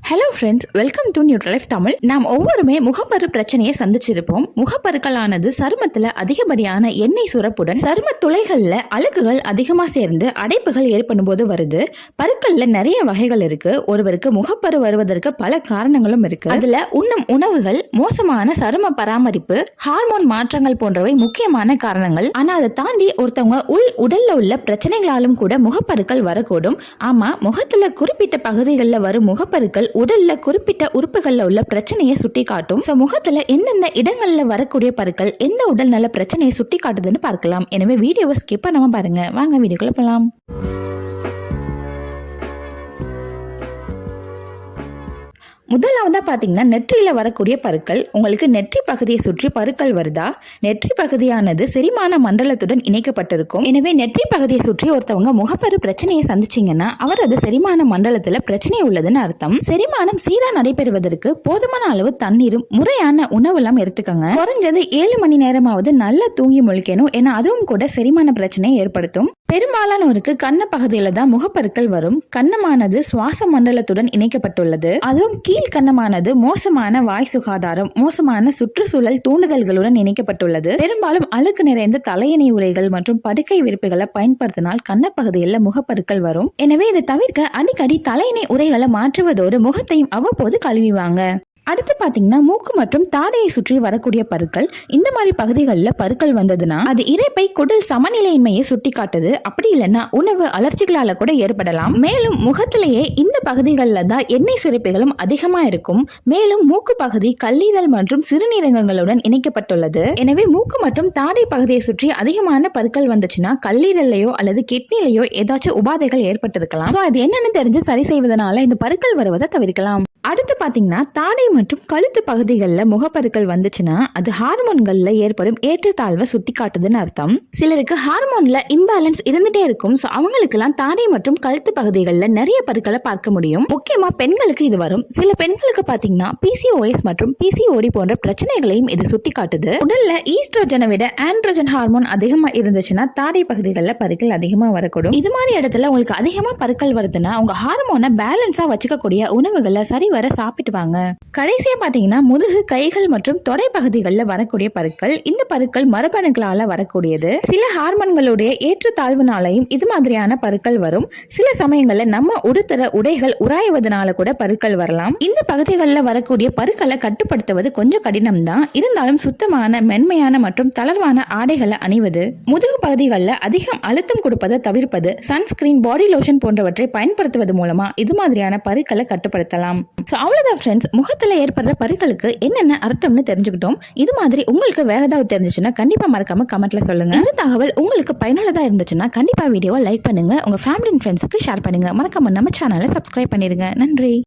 Hello friends, welcome to neutral life Tamil. நாம் ஒவ்வொருமே முகப்பரு பிரச்சனையை சந்திச்சிருப்போம். முகப்பருக்களானது சருமத்துல அதிகப்படியான எண்ணெய் சுரப்புடன் சரும துளைகள்ல அழுக்குகள் அதிகமா சேர்ந்து அடைப்புகள் ஏற்படும் போது வருது. பருக்கள்ல நிறைய வகைகள் இருக்கு. ஒருவருக்கு முகப்பரு வருவதற்கு பல காரணங்களும் இருக்கு. அதுல உண்ணும் உணவுகள், மோசமான சரும பராமரிப்பு, ஹார்மோன் மாற்றங்கள் போன்றவை முக்கியமான காரணங்கள். ஆனா அதை தாண்டி ஒருத்தவங்க உடல்ல உள்ள பிரச்சனைகளாலும் கூட முகப்பருக்கள் வரக்கூடும். ஆமா, முகத்துல குறிப்பிட்ட பகுதிகளில் வரும் முகப்பருக்கள் உடல்ல குறிப்பிட்ட உறுப்புகள்ல உள்ள பிரச்சனையை சுட்டி காட்டும். முகத்துல எந்தெந்த இடங்கள்ல வரக்கூடிய பருக்கள் எந்த உடல் நல பிரச்சனையை சுட்டி காட்டுதுன்னு பார்க்கலாம். எனவே வீடியோவை ஸ்கிப் பண்ணாம பாருங்க. வாங்க வீடியோக்குள்ள போலாம். முதலாவதா பாத்தீங்கன்னா, நெற்றியில வரக்கூடிய பருக்கள். உங்களுக்கு நெற்றி பகுதியை சுற்றி பருக்கள் வருதா? நெற்றி பகுதியானது செரிமான மண்டலத்துடன் இணைக்கப்பட்டிருக்கும். எனவே நெற்றி பகுதியை சுற்றி ஒருத்தவங்க முகப்பரு பிரச்சனையை சந்திச்சீங்கன்னா அவரது செரிமான மண்டலத்துல பிரச்சனை உள்ளதுன்னு அர்த்தம். செரிமானம் சீரா நடைபெறுவதற்கு போதுமான அளவு தண்ணீரும் முறையான உணவு எல்லாம் எடுத்துக்கோங்க. குறைஞ்சது 7 மணி நேரமாவது நல்லா தூங்கி முழிக்கணும். ஏன்னா அதுவும் கூட செரிமான பிரச்சனையை ஏற்படுத்தும். பெரும்பாலானோருக்கு கண்ண பகுதியில தான் முகப்பருக்கள் வரும். கண்ணமானது சுவாச மண்டலத்துடன் இணைக்கப்பட்டுள்ளது. அதுவும் கீழ்கண்ணமானது மோசமான வாய் சுகாதாரம், மோசமான சுற்றுச்சூழல் தூண்டுதல்களுடன் இணைக்கப்பட்டுள்ளது. பெரும்பாலும் அழுக்கு நிறைந்த தலையணை உரைகள் மற்றும் படுக்கை விரிப்புகளை பயன்படுத்தினால் கண்ணப்பகுதியில் முகப்பருக்கள் வரும். எனவே இதை தவிர்க்க அடிக்கடி தலையணை உரைகளை மாற்றுவதோடு முகத்தையும் அவ்வப்போது கழுவிவாங்க. அடுத்து பாத்தீங்கன்னா, மூக்கு மற்றும் தாடையை சுற்றி வரக்கூடிய பருக்கள். இந்த மாதிரி பகுதிகளில் பருக்கள் வந்ததுன்னா அது இரைப்பை குடல் சமநிலையின்மையை சுட்டி காட்டுது. அப்படி இல்லைன்னா உணவு அலர்ஜிகளால கூட ஏற்படலாம். மேலும் முகத்திலேயே இந்த பகுதிகளில் தான் எண்ணெய் சுரப்பிகளும் அதிகமா இருக்கும். மேலும் மூக்கு பகுதி கல்லீரல் மற்றும் சிறுநீரகங்களுடன் இணைக்கப்பட்டுள்ளது. எனவே மூக்கு மற்றும் தாடை பகுதியை சுற்றி அதிகமான பருக்கள் வந்துச்சுன்னா கல்லீரல்லையோ அல்லது கிட்னிலையோ ஏதாச்சும் உபாதைகள் ஏற்பட்டிருக்கலாம். அது என்னன்னு தெரிஞ்சு சரி செய்வதனால இந்த பருக்கள் வருவதை தவிர்க்கலாம். அடுத்து பாத்தீங்கன்னா, தாடை மற்றும் கழுத்து பகுதிகளில் முகப்பருக்கள் வந்துச்சுன்னா அது ஹார்மோன்கள்ல ஏற்படும் ஏற்றத்தாழ்வை சுட்டி காட்டுதுன்னு அர்த்தம். சிலருக்கு ஹார்மோன்ல இம்பாலன்ஸ் இருந்துட்டே இருக்கும். அவங்களுக்கு எல்லாம் தாடை மற்றும் கழுத்து பகுதிகளில் நிறைய பருக்களை பார்க்க முடியும். முக்கியமா பெண்களுக்கு இது வரும். சில பெண்களுக்கு பாத்தீங்கன்னா pcos மற்றும் pcod போன்ற பிரச்சனைகளையும் இது சுட்டி காட்டுது. உடல்ல ஈஸ்ட்ரோஜனை விட ஆண்ட்ரோஜன் ஹார்மோன் அதிகமா இருந்துச்சுன்னா தாடை பகுதிகளில் பருக்கள் அதிகமா வரக்கூடும். இது மாதிரி இடத்துல உங்களுக்கு அதிகமா பருக்கள் வருதுன்னா உங்க ஹார்மோனை பேலன்ஸா வச்சுக்கக்கூடிய உணவுகளை சரி வர சாப்பிட்டு வாங்க. கடைசியா பாத்தீங்கன்னா, முதுகு, கைகள் மற்றும் தொடை பகுதிகளில் வரக்கூடிய பருக்கள். இந்த பருக்கள் மரபணுக்களால வரக்கூடியது. சில ஹார்மோன்களுடைய ஏற்றத்தாழ்வுனாலையும் இது மாதிரியான பருக்கள் வரும். சில சமயங்கள்ல நம்ம உடுத்துற உடைகள் உராய்வதனால கூட பருக்கள் வரலாம். இந்த பகுதிகளில் வரக்கூடிய பருக்களை கட்டுப்படுத்துவது கொஞ்சம் கடினம் தான். இருந்தாலும் சுத்தமான, மென்மையான மற்றும் தளர்வான ஆடைகளை அணிவது, முதுகு பகுதிகளில் அதிகம் அழுத்தம் கொடுப்பதை தவிர்ப்பது, சன்ஸ்கிரீன், பாடி லோஷன் போன்றவற்றை பயன்படுத்துவது மூலமா இது மாதிரியான பருக்களை கட்டுப்படுத்தலாம். அவ்வளவுதான் ஃப்ரெண்ட்ஸ், முகத்துல ஏற்படுற பருக்களுக்கு என்னென்ன அர்த்தம்னு தெரிஞ்சுக்கிட்டோம். இது மாதிரி உங்களுக்கு வேற ஏதாவது தெரிஞ்சுச்சுன்னா கண்டிப்பா மறக்காம கமெண்ட்ல சொல்லுங்க. இந்த தகவல் உங்களுக்கு பயனுள்ளதா இருந்துச்சுன்னா கண்டிப்பா வீடியோவை லைக் பண்ணுங்க, உங்க ஃபேமிலி அண்ட் ஃப்ரெண்ட்ஸுக்கு ஷேர் பண்ணுங்க. மறக்காம நம்ம சேனலை சப்ஸ்கிரைப் பண்ணிருங்க. நன்றி.